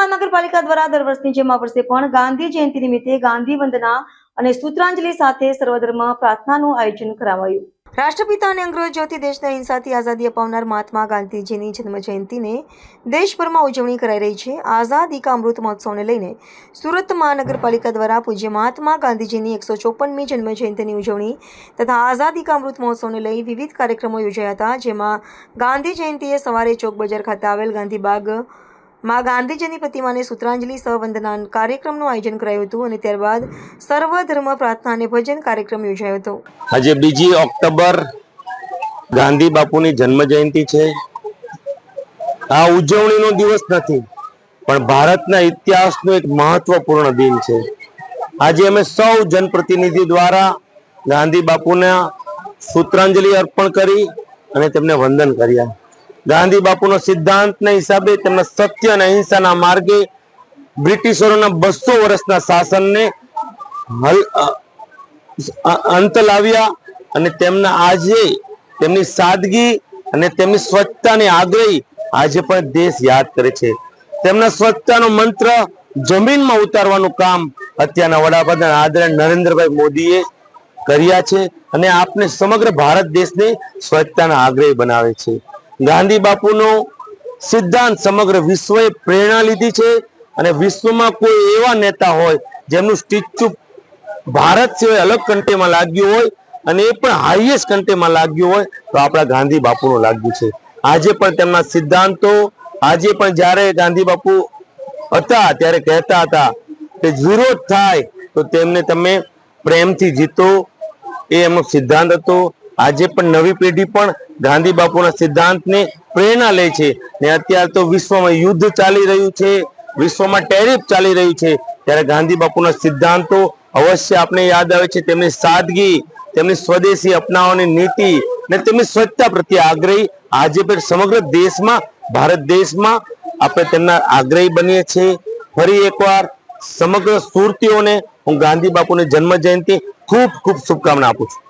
મહાનગરપાલિકા દ્વારા દર વર્ષની જેમ આ વર્ષે પણ ગાંધી જયંતિ નિમિત્તે ગાંધી વંદના અને સૂત્રાંજલિ સાથે સર્વધર્મ પ્રાર્થનાનું આયોજન કરાવાયું। રાષ્ટ્રપિતા અને અંગ્રેજ જ્યોતિ દેશને અહિંસાથી આઝાદી અપાવનાર મહાત્મા ગાંધીજીની જન્મ જયંતિને દેશભરમાં ઉજવણી કરાઈ રહી છે। આઝાદી કા અમૃત મહોત્સવને લઈને સુરત મહાનગરપાલિકા દ્વારા પૂજ્ય મહાત્મા ગાંધીજીની 154મી જન્મ જયંતિની ઉજવણી તથા આઝાદી કા અમૃત મહોત્સવને લઈ વિવિધ કાર્યક્રમો યોજાયા હતા, જેમાં ગાંધી જયંતિએ સવારે ચોક બજાર ખાતે આવેલ ગાંધીબાગ માં ગાંધીજીની પ્રતિમાને સૂત્રાંજલિ સહ વંદના કાર્યક્રમનું આયોજન કરાયું હતું અને ત્યારબાદ સર્વધર્મ પ્રાર્થના અને ભજન કાર્યક્રમ યોજાયો હતો। આજે 2 ઓક્ટોબર ગાંધી બાપુની જન્મ જયંતિ છે। આ ઉજવણીનો દિવસ નથી, પણ ભારતના ઇતિહાસનો એક મહત્વપૂર્ણ દિન છે। આજે અમે સૌ જનપ્રતિનિધિ દ્વારા ગાંધી બાપુના સૂત્રાંજલિ અર્પણ કરી અને તેમને વંદન કર્યા। ગાંધી બાપુનો સિદ્ધાંતના હિસાબે તેમના સત્ય અને અહિંસાના માર્ગે બ્રિટિશરોના 200 વર્ષના શાસનને અંત લાવ્યા અને તેમના આજે તેમની સાદગી અને તેમની સ્વચ્છતાની આગ્રહી આજે પણ દેશ યાદ કરે છે। તેમના સ્વચ્છતાનો મંત્ર જમીનમાં ઉતારવાનું કામ અત્યારના વડાપ્રધાન આદરણીય નરેન્દ્રભાઈ મોદીએ કર્યા છે અને આપને સમગ્ર ભારત દેશને સ્વચ્છતાના આગ્રહી બનાવે છે। ગાંધી બાપુનો સિદ્ધાંત સમગ્ર વિશ્વએ પ્રેરણા લીધી છે અને વિશ્વમાં કોઈ એવા નેતા હોય જેમનું સ્ટેચ્યુ ભારત સિવાય અલગ કન્ટ્રીમાં લાગ્યું હોય અને એ પણ હાઈએસ્ટ કન્ટ્રીમાં લાગ્યું હોય તો આપણા ગાંધી બાપુનું લાગ્યું છે। આજે પણ તેમના સિદ્ધાંતો આજે પણ જ્યારે ગાંધી બાપુ હતા ત્યારે કહેતા હતા કે વિરોધ થાય તો તેમને તમે પ્રેમથી જીતો, એ એમનો સિદ્ધાંત હતો। આજે પણ નવી પેઢી પણ ગાંધી બાપુના સિદ્ધાંતને પ્રેરણા લે છે ને અત્યારે તો વિશ્વમાં યુદ્ધ ચાલી રહ્યું છે, વિશ્વમાં ટેરિફ ચાલી રહ્યું છે, ત્યારે ગાંધી બાપુના સિદ્ધાંતો અવશ્ય આપણે યાદ આવે છે। તેમની સાદગી, તેમની સ્વદેશી અપનાવવાની નીતિ ને તેમની સ્વચ્છતા પ્રત્યે આગ્રહી આજે પણ સમગ્ર દેશમાં ભારત દેશમાં આપણે તેમના આગ્રહી બનીએ છીએ। ફરી એકવાર સમગ્ર સુરતીઓને હું ગાંધી બાપુની જન્મ જયંતિ ખૂબ ખૂબ શુભકામના આપું છું।